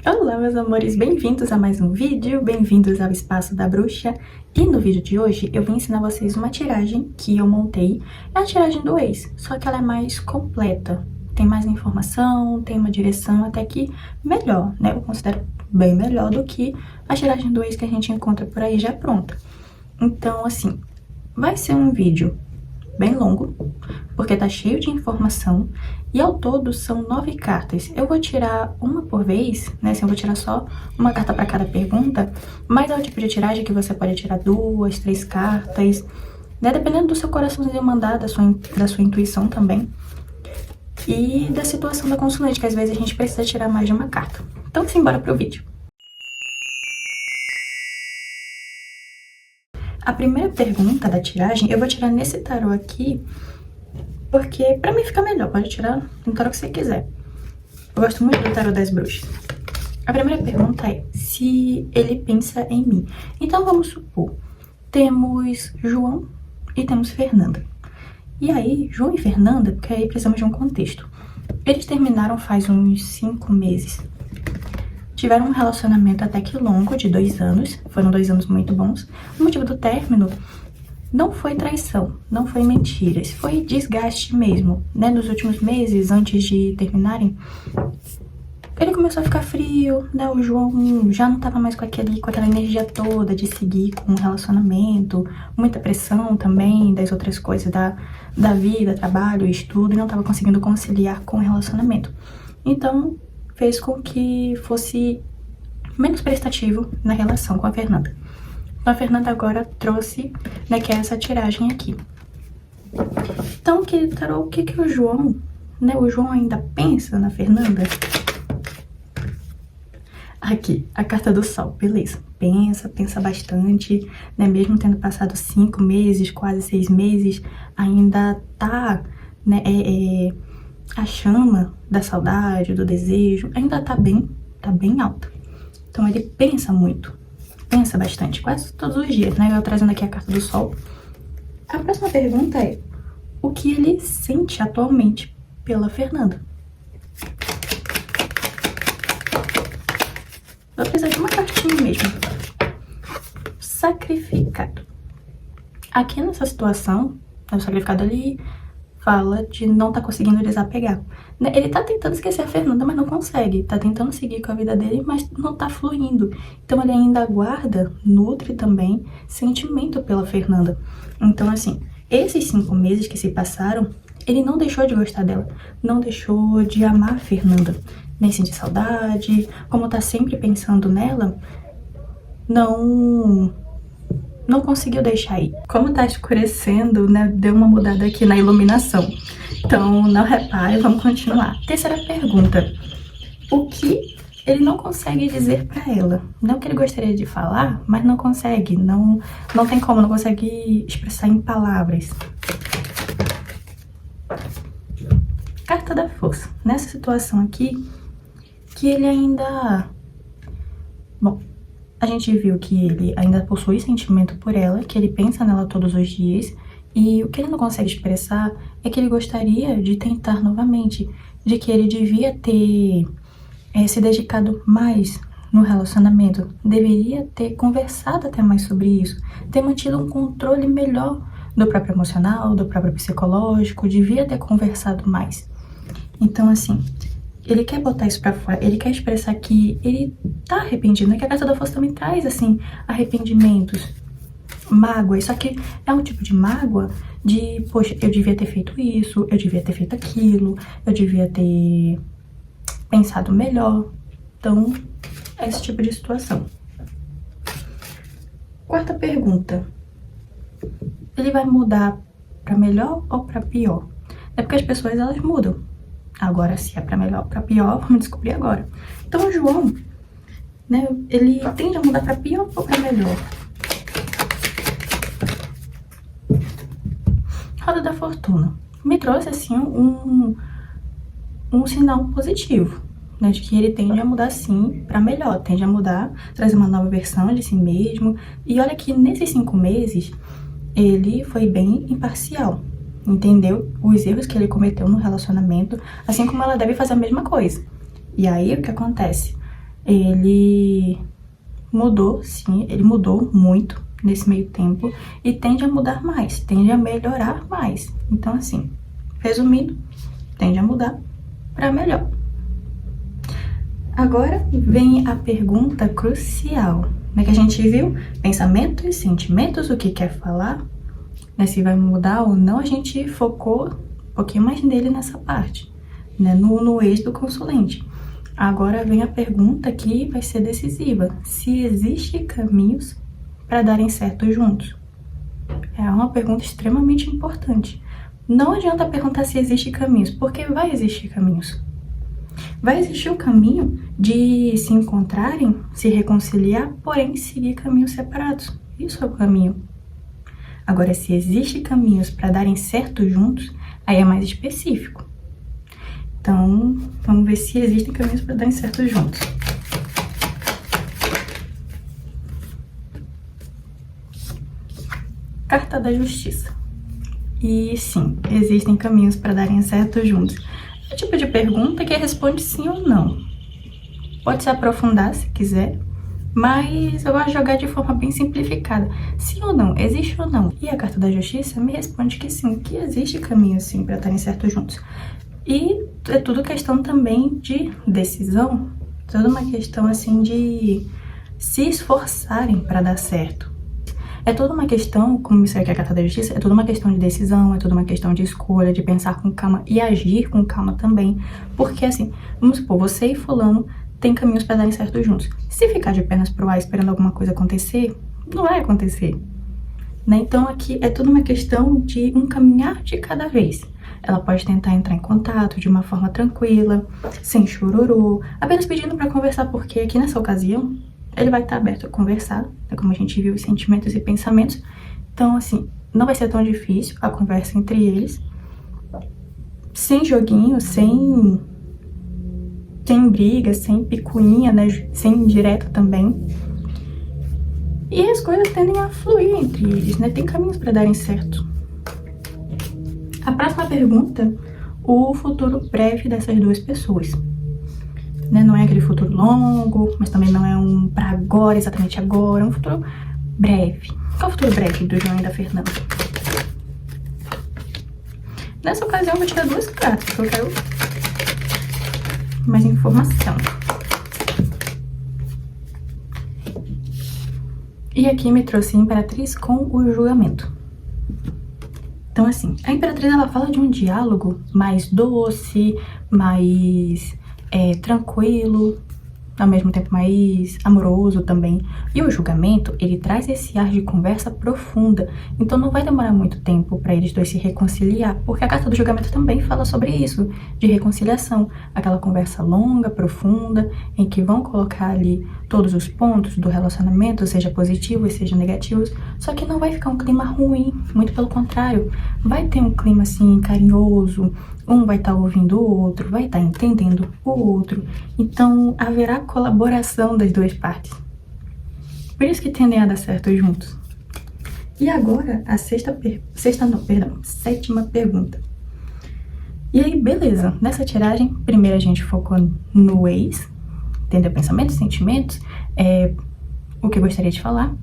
Olá, meus amores, bem-vindos a mais um vídeo, bem-vindos ao Espaço da Bruxa. E no vídeo de hoje eu vim ensinar vocês uma tiragem que eu montei. É a tiragem do ex, só que ela é mais completa. Tem mais informação, tem uma direção até que melhor, né? Eu considero bem melhor do que a tiragem do ex que a gente encontra por aí já pronta. Então, assim, vai ser um vídeo bem longo, porque tá cheio de informação, e ao todo são 9 cartas. Eu vou tirar uma por vez, né, assim, eu vou tirar só uma carta para cada pergunta, mas é o tipo de tiragem que você pode tirar 2, 3 cartas, né, dependendo do seu coraçãozinho mandar, da sua intuição também, e da situação da consulente, que às vezes a gente precisa tirar mais de uma carta. Então, simbora pro vídeo. A primeira pergunta da tiragem, eu vou tirar nesse tarô aqui, porque pra mim fica melhor, pode tirar no tarô que você quiser. Eu gosto muito do tarô das bruxas. A primeira pergunta é se ele pensa em mim. Então vamos supor, temos João e temos Fernanda. E aí, João e Fernanda, porque aí precisamos de um contexto. Eles terminaram faz uns 5 meses. Tiveram um relacionamento até que longo, de 2 anos. Foram 2 anos muito bons. O motivo do término não foi traição, não foi mentiras. Foi desgaste mesmo, né? Nos últimos meses, antes de terminarem, ele começou a ficar frio, né? O João já não tava mais com aquela energia toda de seguir com o relacionamento. Muita pressão também das outras coisas da vida, trabalho, estudo. E não tava conseguindo conciliar com o relacionamento. Então, fez com que fosse menos prestativo na relação com a Fernanda. Então a Fernanda agora trouxe, né, que é essa tiragem aqui. Então, querido tarô, o que que o João, né, o João ainda pensa na Fernanda? Aqui, a carta do sol, beleza. Pensa bastante, né, mesmo tendo passado 5 meses, quase 6 meses, ainda tá, né, a chama da saudade, do desejo, ainda tá bem alta. Então ele pensa muito, pensa bastante, quase todos os dias, né? Eu trazendo aqui a carta do sol. A próxima pergunta é, o que ele sente atualmente pela Fernanda? Vou precisar de uma cartinha mesmo. Sacrificado. Aqui nessa situação, o sacrificado ali fala de não tá conseguindo desapegar. Ele tá tentando esquecer a Fernanda, mas não consegue. Tá tentando seguir com a vida dele, mas não tá fluindo. Então ele ainda guarda, nutre também, sentimento pela Fernanda. Então, assim, esses 5 meses que se passaram, ele não deixou de gostar dela. Não deixou de amar a Fernanda. Nem sentir saudade. Como tá sempre pensando nela, não conseguiu deixar ir. Como tá escurecendo, né, deu uma mudada aqui na iluminação. Então, não repare, vamos continuar. Terceira pergunta. O que ele não consegue dizer pra ela? Não que ele gostaria de falar, mas não consegue. Não tem como, não consegue expressar em palavras. Carta da força. Nessa situação aqui, que ele ainda... Bom, a gente viu que ele ainda possui sentimento por ela, que ele pensa nela todos os dias, e o que ele não consegue expressar é que ele gostaria de tentar novamente, de que ele devia ter se dedicado mais no relacionamento, deveria ter conversado até mais sobre isso, ter mantido um controle melhor do próprio emocional, do próprio psicológico, devia ter conversado mais. Então, assim, ele quer botar isso pra fora, ele quer expressar que ele tá arrependido, né? Que a carta da força também traz, assim, arrependimentos, mágoas. Só que é um tipo de mágoa de, poxa, eu devia ter feito isso, eu devia ter feito aquilo, eu devia ter pensado melhor. Então, é esse tipo de situação. Quarta pergunta. Ele vai mudar pra melhor ou pra pior? É porque as pessoas, elas mudam. Agora, se é pra melhor ou pra pior, vamos descobrir agora. Então, o João, né, ele tende a mudar pra pior ou pra melhor? Roda da Fortuna. Me trouxe, assim, um sinal positivo, né, de que ele tende a mudar, sim, pra melhor. Tende a mudar, trazer uma nova versão de si mesmo. E olha que nesses 5 meses, ele foi bem imparcial. Entendeu os erros que ele cometeu no relacionamento, assim como ela deve fazer a mesma coisa. E aí, o que acontece? ele mudou, sim, ele mudou muito nesse meio tempo e tende a mudar mais, tende a melhorar mais. Então, assim, resumindo, tende a mudar para melhor. Agora vem a pergunta crucial, né, que a gente viu pensamentos, sentimentos, o que quer falar, né, se vai mudar ou não. A gente focou um pouquinho mais nele nessa parte, né, no ex do consulente. Agora vem a pergunta que vai ser decisiva: se existe caminhos para darem certo juntos. É uma pergunta extremamente importante. Não adianta perguntar se existe caminhos, porque vai existir caminhos. Vai existir o caminho de se encontrarem, se reconciliar, porém seguir caminhos separados. Isso é o caminho. Agora, se existe caminhos para darem certo juntos, aí é mais específico. Então, vamos ver se existem caminhos para darem certo juntos. Carta da Justiça. E sim, existem caminhos para darem certo juntos. É o tipo de pergunta que responde sim ou não. Pode se aprofundar se quiser, mas eu gosto de jogar de forma bem simplificada. Sim ou não? Existe ou não? E a Carta da Justiça me responde que sim, que existe caminho sim para darem certo juntos. E é tudo questão também de decisão, toda uma questão assim de se esforçarem para dar certo. É toda uma questão, como isso aqui é a Carta da Justiça, é toda uma questão de decisão, é toda uma questão de escolha, de pensar com calma e agir com calma também. Porque assim, vamos supor, você e fulano têm caminhos para darem certo juntos. Se ficar de pernas pro ar esperando alguma coisa acontecer, não vai acontecer, né? Então aqui é toda uma questão de um caminhar de cada vez. Ela pode tentar entrar em contato de uma forma tranquila, sem chororô, apenas pedindo para conversar, porque aqui nessa ocasião ele vai estar aberto a conversar, né, como a gente viu, os sentimentos e pensamentos. Então, assim, não vai ser tão difícil a conversa entre eles, sem joguinho, sem briga, sem picuinha, né, sem indireta também. E as coisas tendem a fluir entre eles, né? Tem caminhos para darem certo. A próxima pergunta, o futuro breve dessas duas pessoas. Né? Não é aquele futuro longo, mas também não é um pra agora, exatamente agora, é um futuro breve. Qual é o futuro breve do João e da Fernanda? Nessa ocasião eu vou tirar duas cartas, porque eu quero mais informação. E aqui me trouxe a Imperatriz com o julgamento. Então, assim, a Imperatriz, ela fala de um diálogo mais doce, mais tranquilo, ao mesmo tempo mais amoroso também. E o julgamento, ele traz esse ar de conversa profunda. Então não vai demorar muito tempo para eles dois se reconciliar, porque a carta do julgamento também fala sobre isso, de reconciliação. Aquela conversa longa, profunda, em que vão colocar ali todos os pontos do relacionamento, seja positivos, seja negativos. Só que não vai ficar um clima ruim, muito pelo contrário. Vai ter um clima assim, carinhoso. Um vai estar ouvindo o outro, vai estar entendendo o outro. Então, haverá colaboração das duas partes. Por isso que tendem a dar certo juntos. E agora, a sétima pergunta. E aí, beleza. Nessa tiragem, primeiro a gente focou no ex, entendeu? Pensamentos, sentimentos, o que eu gostaria de falar,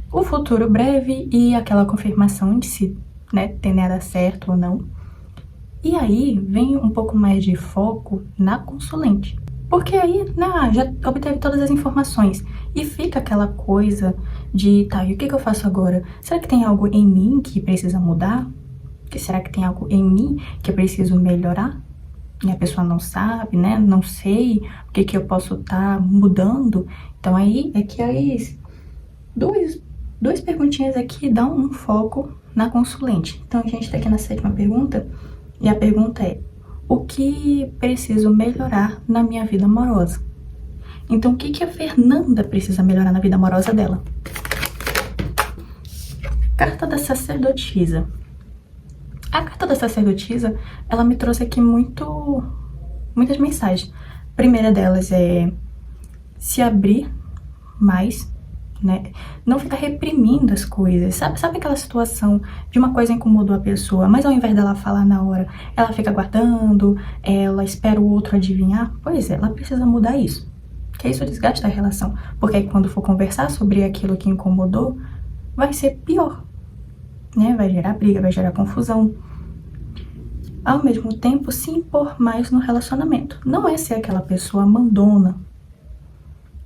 o futuro breve e aquela confirmação de se, né, tendem a dar certo ou não. E aí vem um pouco mais de foco na consulente. Porque aí, já obteve todas as informações. E fica aquela coisa de, tá, e o que eu faço agora? Será que tem algo em mim que precisa mudar? Será que tem algo em mim que eu preciso melhorar? E a pessoa não sabe, né? Não sei o que eu posso estar mudando. Então aí é que aí duas perguntinhas aqui dão um foco na consulente. Então a gente tá aqui na sétima pergunta. E a pergunta é: o que preciso melhorar na minha vida amorosa? Então, o que a Fernanda precisa melhorar na vida amorosa dela? Carta da Sacerdotisa. A carta da Sacerdotisa, ela me trouxe aqui muitas mensagens. A primeira delas é se abrir mais, né? Não ficar reprimindo as coisas. Sabe aquela situação de uma coisa incomodou a pessoa, mas ao invés dela falar na hora, ela fica guardando, ela espera o outro adivinhar? Pois é, ela precisa mudar isso. porque isso desgasta a relação. Porque aí quando for conversar sobre aquilo que incomodou, vai ser pior, né? Vai gerar briga, vai gerar confusão. Ao mesmo tempo, se impor mais no relacionamento. Não é ser aquela pessoa mandona,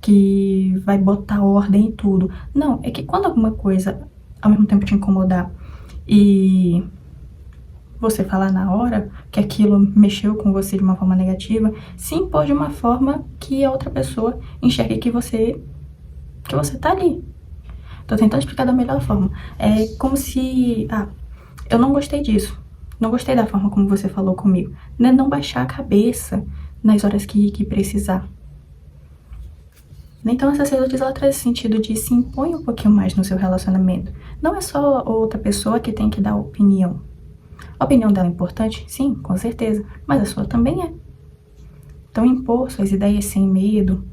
que vai botar ordem em tudo. Não, é que quando alguma coisa ao mesmo tempo te incomodar e você falar na hora que aquilo mexeu com você de uma forma negativa, se impor de uma forma que a outra pessoa enxergue que você tá ali. Tô tentando explicar da melhor forma. É como se, eu não gostei disso. Não gostei da forma como você falou comigo. Né? Não baixar a cabeça nas horas que precisar. Então, essa sacerdotisa, ela traz esse sentido de se impõe um pouquinho mais no seu relacionamento. Não é só outra pessoa que tem que dar opinião. A opinião dela é importante? Sim, com certeza. Mas a sua também é. Então, impor suas ideias sem medo.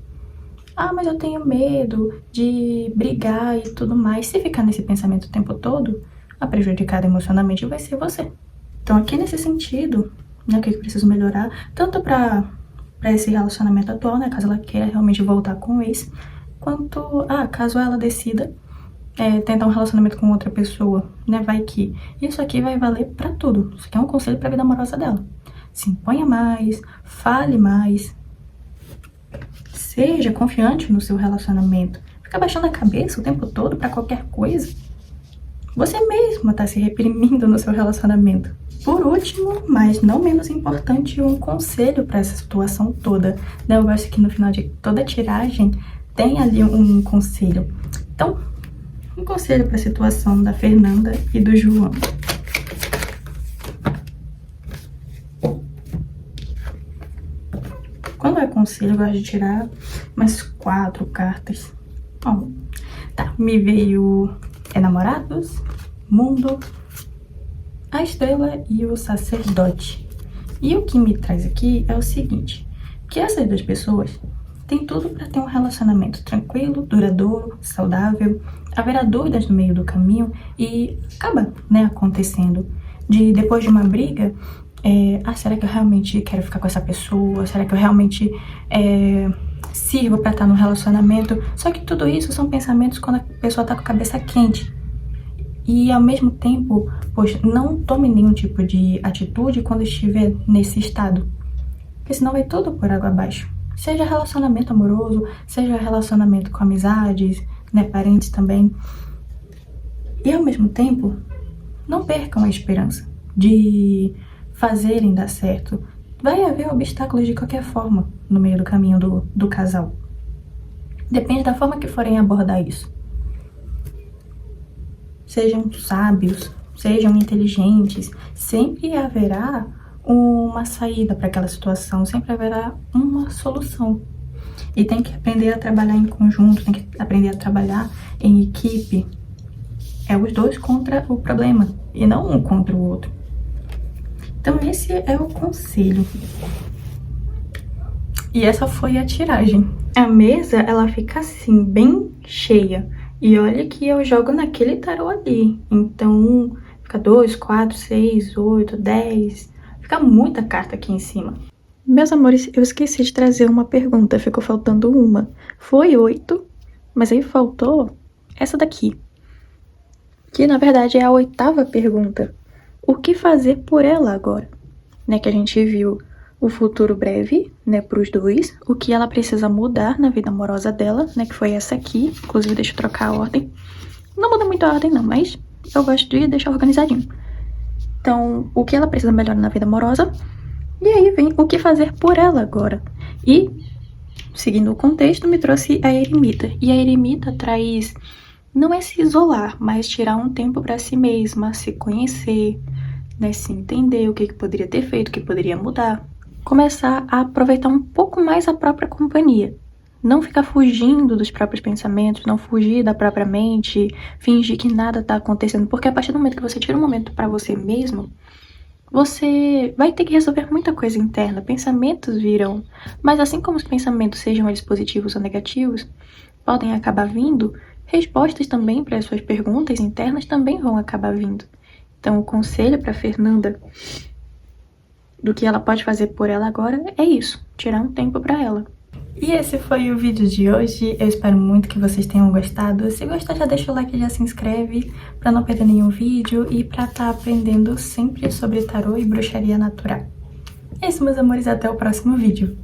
Mas eu tenho medo de brigar e tudo mais. Se ficar nesse pensamento o tempo todo, a prejudicada emocionalmente vai ser você. Então, aqui nesse sentido, né, o que eu preciso melhorar, tanto para esse relacionamento atual, né, caso ela queira realmente voltar com o ex, quanto, caso ela decida tentar um relacionamento com outra pessoa, né, vai que isso aqui vai valer pra tudo. Isso aqui é um conselho pra vida amorosa dela. Se imponha mais, fale mais, seja confiante no seu relacionamento. Fica baixando a cabeça o tempo todo pra qualquer coisa. Você mesma tá se reprimindo no seu relacionamento. Por último, mas não menos importante, um conselho para essa situação toda. Eu gosto que no final de toda tiragem tem ali um conselho. Então, um conselho para a situação da Fernanda e do João. Quando é conselho, eu gosto de tirar umas 4 cartas. Bom, tá, me veio Namorados, Mundo, a Estrela e o Sacerdote. E o que me traz aqui é o seguinte, que essas 2 pessoas têm tudo para ter um relacionamento tranquilo, duradouro, saudável. Haverá dúvidas no meio do caminho e acaba, né, acontecendo. Depois de uma briga, será que eu realmente quero ficar com essa pessoa? Será que eu realmente sirvo para estar no relacionamento? Só que tudo isso são pensamentos quando a pessoa tá com a cabeça quente. E ao mesmo tempo, poxa, não tome nenhum tipo de atitude quando estiver nesse estado. Porque senão vai tudo por água abaixo. Seja relacionamento amoroso, seja relacionamento com amizades, né, parentes também. E ao mesmo tempo, não percam a esperança de fazerem dar certo. Vai haver obstáculos de qualquer forma no meio do caminho do casal. Depende da forma que forem abordar isso. Sejam sábios, sejam inteligentes, sempre haverá uma saída para aquela situação, sempre haverá uma solução. E tem que aprender a trabalhar em conjunto, tem que aprender a trabalhar em equipe. É os 2 contra o problema, e não um contra o outro. Então esse é o conselho. E essa foi a tiragem. A mesa, ela fica assim, bem cheia. E olha que eu jogo naquele tarô ali. Então, fica 2, 4, 6, 8, 10. Fica muita carta aqui em cima. Meus amores, eu esqueci de trazer uma pergunta. Ficou faltando uma. Foi 8, mas aí faltou essa daqui. Que, na verdade, é a 8ª pergunta. O que fazer por ela agora? Né, que a gente viu o futuro breve, né, pros 2, o que ela precisa mudar na vida amorosa dela, né, que foi essa aqui. Inclusive, deixa eu trocar a ordem. Não muda muito a ordem não, mas eu gosto de deixar organizadinho. Então, o que ela precisa melhorar na vida amorosa, e aí vem o que fazer por ela agora. E, seguindo o contexto, me trouxe a eremita. E a eremita traz, não é se isolar, mas tirar um tempo para si mesma, se conhecer, né, se entender o que poderia ter feito, o que poderia mudar. Começar a aproveitar um pouco mais a própria companhia. Não ficar fugindo dos próprios pensamentos, não fugir da própria mente, fingir que nada tá acontecendo. Porque a partir do momento que você tira um momento para você mesmo, você vai ter que resolver muita coisa interna. Pensamentos virão. Mas assim como os pensamentos, sejam eles positivos ou negativos, podem acabar vindo, respostas também para as suas perguntas internas também vão acabar vindo. Então, o conselho para Fernanda do que ela pode fazer por ela agora é isso, tirar um tempo para ela. E esse foi o vídeo de hoje, eu espero muito que vocês tenham gostado. Se gostou, já deixa o like e já se inscreve pra não perder nenhum vídeo e pra estar aprendendo sempre sobre tarô e bruxaria natural. É isso, meus amores, até o próximo vídeo.